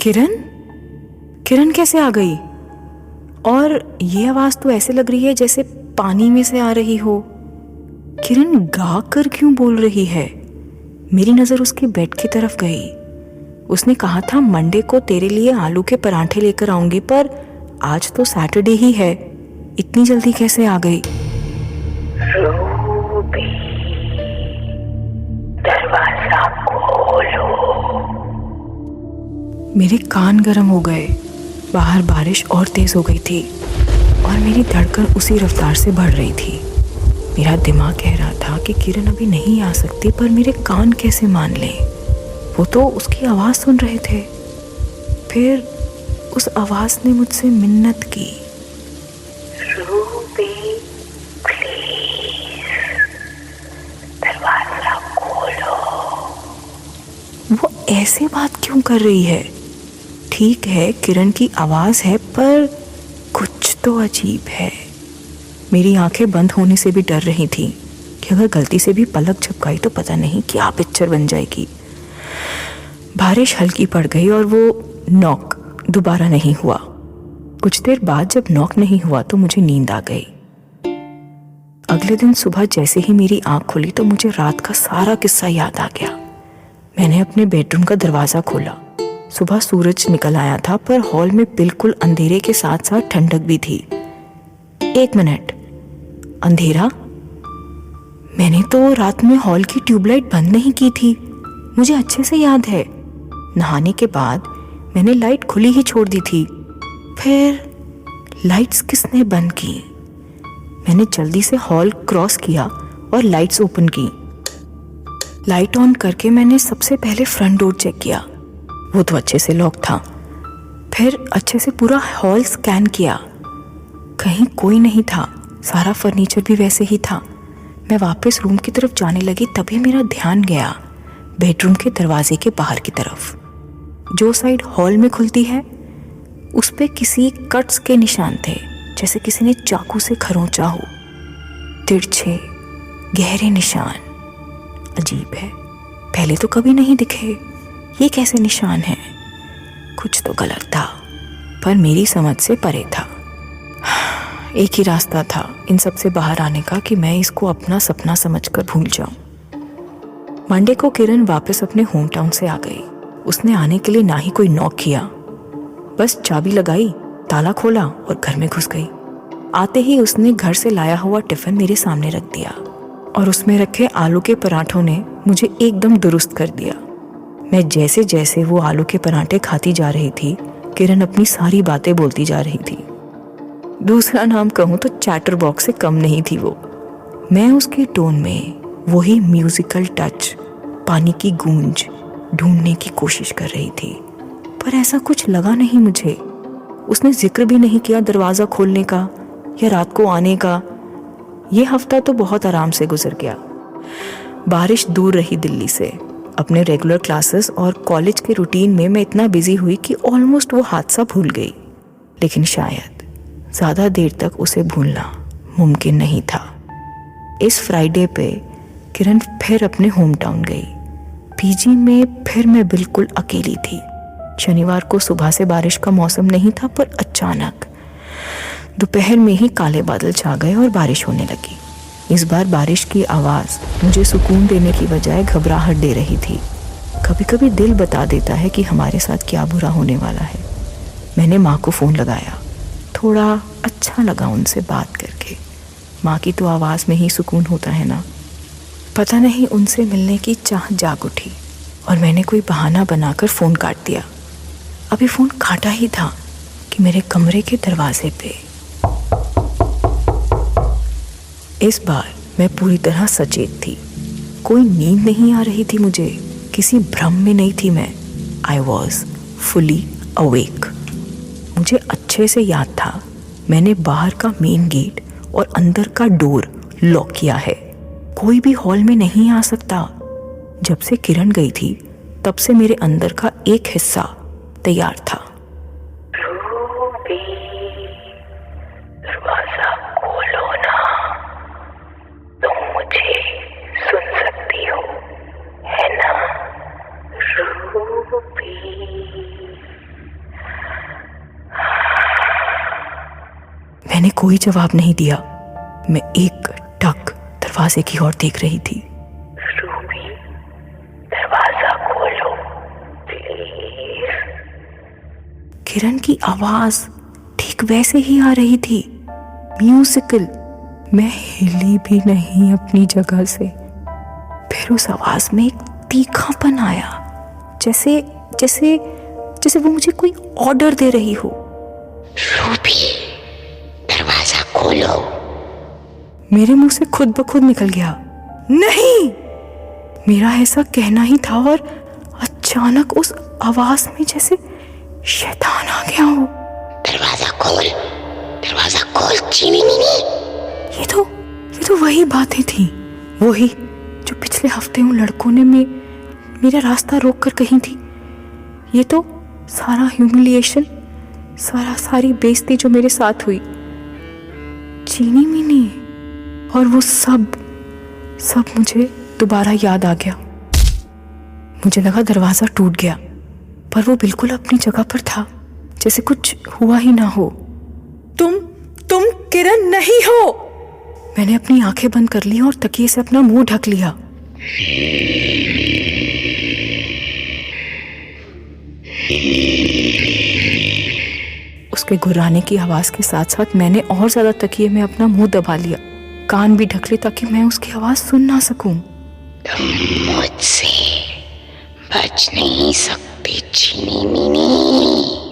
किरण? किरण कैसे आ गई? और ये आवाज तो ऐसे लग रही है जैसे पानी में से आ रही हो। किरण गा कर क्यों बोल रही है? मेरी नजर उसके बेड की तरफ गई। उसने कहा था मंडे को तेरे लिए आलू के पराठे लेकर आऊंगी, पर आज तो सैटरडे ही है। इतनी जल्दी कैसे आ गई? रूबी, दरवाजा खोलो। मेरे कान गर्म हो गए। बाहर बारिश और तेज हो गई थी और मेरी धड़कन उसी रफ्तार से बढ़ रही थी। मेरा दिमाग कह रहा था कि किरण अभी नहीं आ सकती, पर मेरे कान कैसे मान लें? वो तो उसकी आवाज़ सुन रहे थे। फिर उस आवाज़ ने मुझसे मिन्नत की, रूबी प्लीज, दरवाजा खोलो। वो ऐसे बात क्यों कर रही है? ठीक है, किरण की आवाज़ है, पर कुछ तो अजीब है। मेरी आंखें बंद होने से भी डर रही थी कि अगर गलती से भी पलक झपकाई तो पता नहीं क्या पिक्चर बन जाएगी। बारिश हल्की पड़ गई और वो नॉक दोबारा नहीं हुआ। कुछ देर बाद जब नॉक नहीं हुआ तो मुझे नींद आ गई। अगले दिन सुबह जैसे ही मेरी आंख खुली तो मुझे रात का सारा किस्सा याद आ गया। मैंने अपने बेडरूम का दरवाज़ा खोला। सुबह सूरज निकल आया था, पर हॉल में बिल्कुल अंधेरे के साथ साथ ठंडक भी थी। 1 मिनट, अंधेरा? मैंने तो रात में हॉल की ट्यूबलाइट बंद नहीं की थी, मुझे अच्छे से याद है। नहाने के बाद मैंने लाइट खुली ही छोड़ दी थी। फिर लाइट्स किसने बंद की? मैंने जल्दी से हॉल क्रॉस किया और लाइट्स ओपन की। लाइट ऑन करके मैंने सबसे पहले फ्रंट डोर चेक किया। वो तो अच्छे से लॉक था। फिर अच्छे से पूरा हॉल स्कैन किया, कहीं कोई नहीं था। सारा फर्नीचर भी वैसे ही था। मैं वापस रूम की तरफ जाने लगी, तभी मेरा ध्यान गया बेडरूम के दरवाजे के बाहर की तरफ। जो साइड हॉल में खुलती है उस पे किसी कट्स के निशान थे, जैसे किसी ने चाकू से खरोंचा हो। तिरछे गहरे निशान। अजीब है, पहले तो कभी नहीं दिखे। ये कैसे निशान हैं? कुछ तो गलत था, पर मेरी समझ से परे था। एक ही रास्ता था इन सब से बाहर आने का, कि मैं इसको अपना सपना समझकर भूल जाऊं। मंडे को किरण वापस अपने होम टाउन से आ गई। उसने आने के लिए ना ही कोई नॉक किया, बस चाबी लगाई, ताला खोला और घर में घुस गई। आते ही उसने घर से लाया हुआ टिफिन मेरे सामने रख दिया और उसमें रखे आलू के पराठों ने मुझे एकदम दुरुस्त कर दिया। मैं जैसे जैसे वो आलू के पराठे खाती जा रही थी, किरण अपनी सारी बातें बोलती जा रही थी। दूसरा नाम कहूँ तो चैटर बॉक्स से कम नहीं थी वो। मैं उसके टोन में वही म्यूजिकल टच, पानी की गूंज ढूंढने की कोशिश कर रही थी, पर ऐसा कुछ लगा नहीं मुझे। उसने जिक्र भी नहीं किया दरवाज़ा खोलने का या रात को आने का। ये हफ्ता तो बहुत आराम से गुजर गया। बारिश दूर रही दिल्ली से। अपने रेगुलर क्लासेस और कॉलेज के रूटीन में मैं इतना बिजी हुई कि ऑलमोस्ट वो हादसा भूल गई। लेकिन शायद ज़्यादा देर तक उसे भूलना मुमकिन नहीं था। इस फ्राइडे पे किरण फिर अपने होम टाउन गई। पीजी में फिर मैं बिल्कुल अकेली थी। शनिवार को सुबह से बारिश का मौसम नहीं था, पर अचानक दोपहर में ही काले बादल छा गए और बारिश होने लगी। इस बार बारिश की आवाज़ मुझे सुकून देने की बजाय घबराहट दे रही थी। कभी कभी दिल बता देता है कि हमारे साथ क्या बुरा होने वाला है। मैंने माँ को फ़ोन लगाया। थोड़ा अच्छा लगा उनसे बात करके। माँ की तो आवाज़ में ही सुकून होता है ना। पता नहीं, उनसे मिलने की चाह जाग उठी और मैंने कोई बहाना बनाकर फ़ोन काट दिया। अभी फ़ोन काटा ही था कि मेरे कमरे के दरवाजे पे इस बार मैं पूरी तरह सचेत थी। कोई नींद नहीं आ रही थी मुझे, किसी भ्रम में नहीं थी मैं। I was fully awake. मुझे अच्छे से याद था मैंने बाहर का मेन गेट और अंदर का डोर लॉक किया है। कोई भी हॉल में नहीं आ सकता। जब से किरण गई थी तब से मेरे अंदर का एक हिस्सा तैयार था। रूबी, दरवाजा खोलो ना, तुम मुझे सुन सकती हो, है ना? रूबी। मैंने कोई जवाब नहीं दिया। मैं एक टक दरवाजे की ओर देख रही थी। रूबी, दरवाजा खोलो प्लीज। किरण की आवाज ठीक वैसे ही आ रही थी, म्यूजिकल। मैं हिली भी नहीं अपनी जगह से। फिर उस आवाज में एक तीखापन आया, जैसे जैसे जैसे वो मुझे कोई ऑर्डर दे रही हो। रूबी, दरवाजा खोलो। मेरे मुंह से खुद ब खुद निकल गया, नहीं। मेरा ऐसा कहना ही था और अचानक उस आवाज में जैसे शैतान आ गया हो। दरवाजा खोल चीनी मीनी। ये तो वही बातें थी, वही जो पिछले हफ्ते उन लड़कों ने मेरा रास्ता रोक कर कही थी। ये तो सारा ह्यूमिलिएशन, सारी बेइज्जती जो मेरे साथ हुई, चीनी मीनी, और वो सब मुझे दोबारा याद आ गया। मुझे लगा दरवाजा टूट गया, पर वो बिल्कुल अपनी जगह पर था, जैसे कुछ हुआ ही ना हो। तुम किरण नहीं हो। मैंने अपनी आंखें बंद कर ली और तकिए से अपना मुंह ढक लिया। उसके गुर्राने की आवाज के साथ साथ मैंने और ज्यादा तकिए में अपना मुंह दबा लिया, कान भी ढक लिए ताकि मैं उसकी आवाज सुन ना सकूं। तुम मुझसे बच नहीं सकती चीनी मीनी।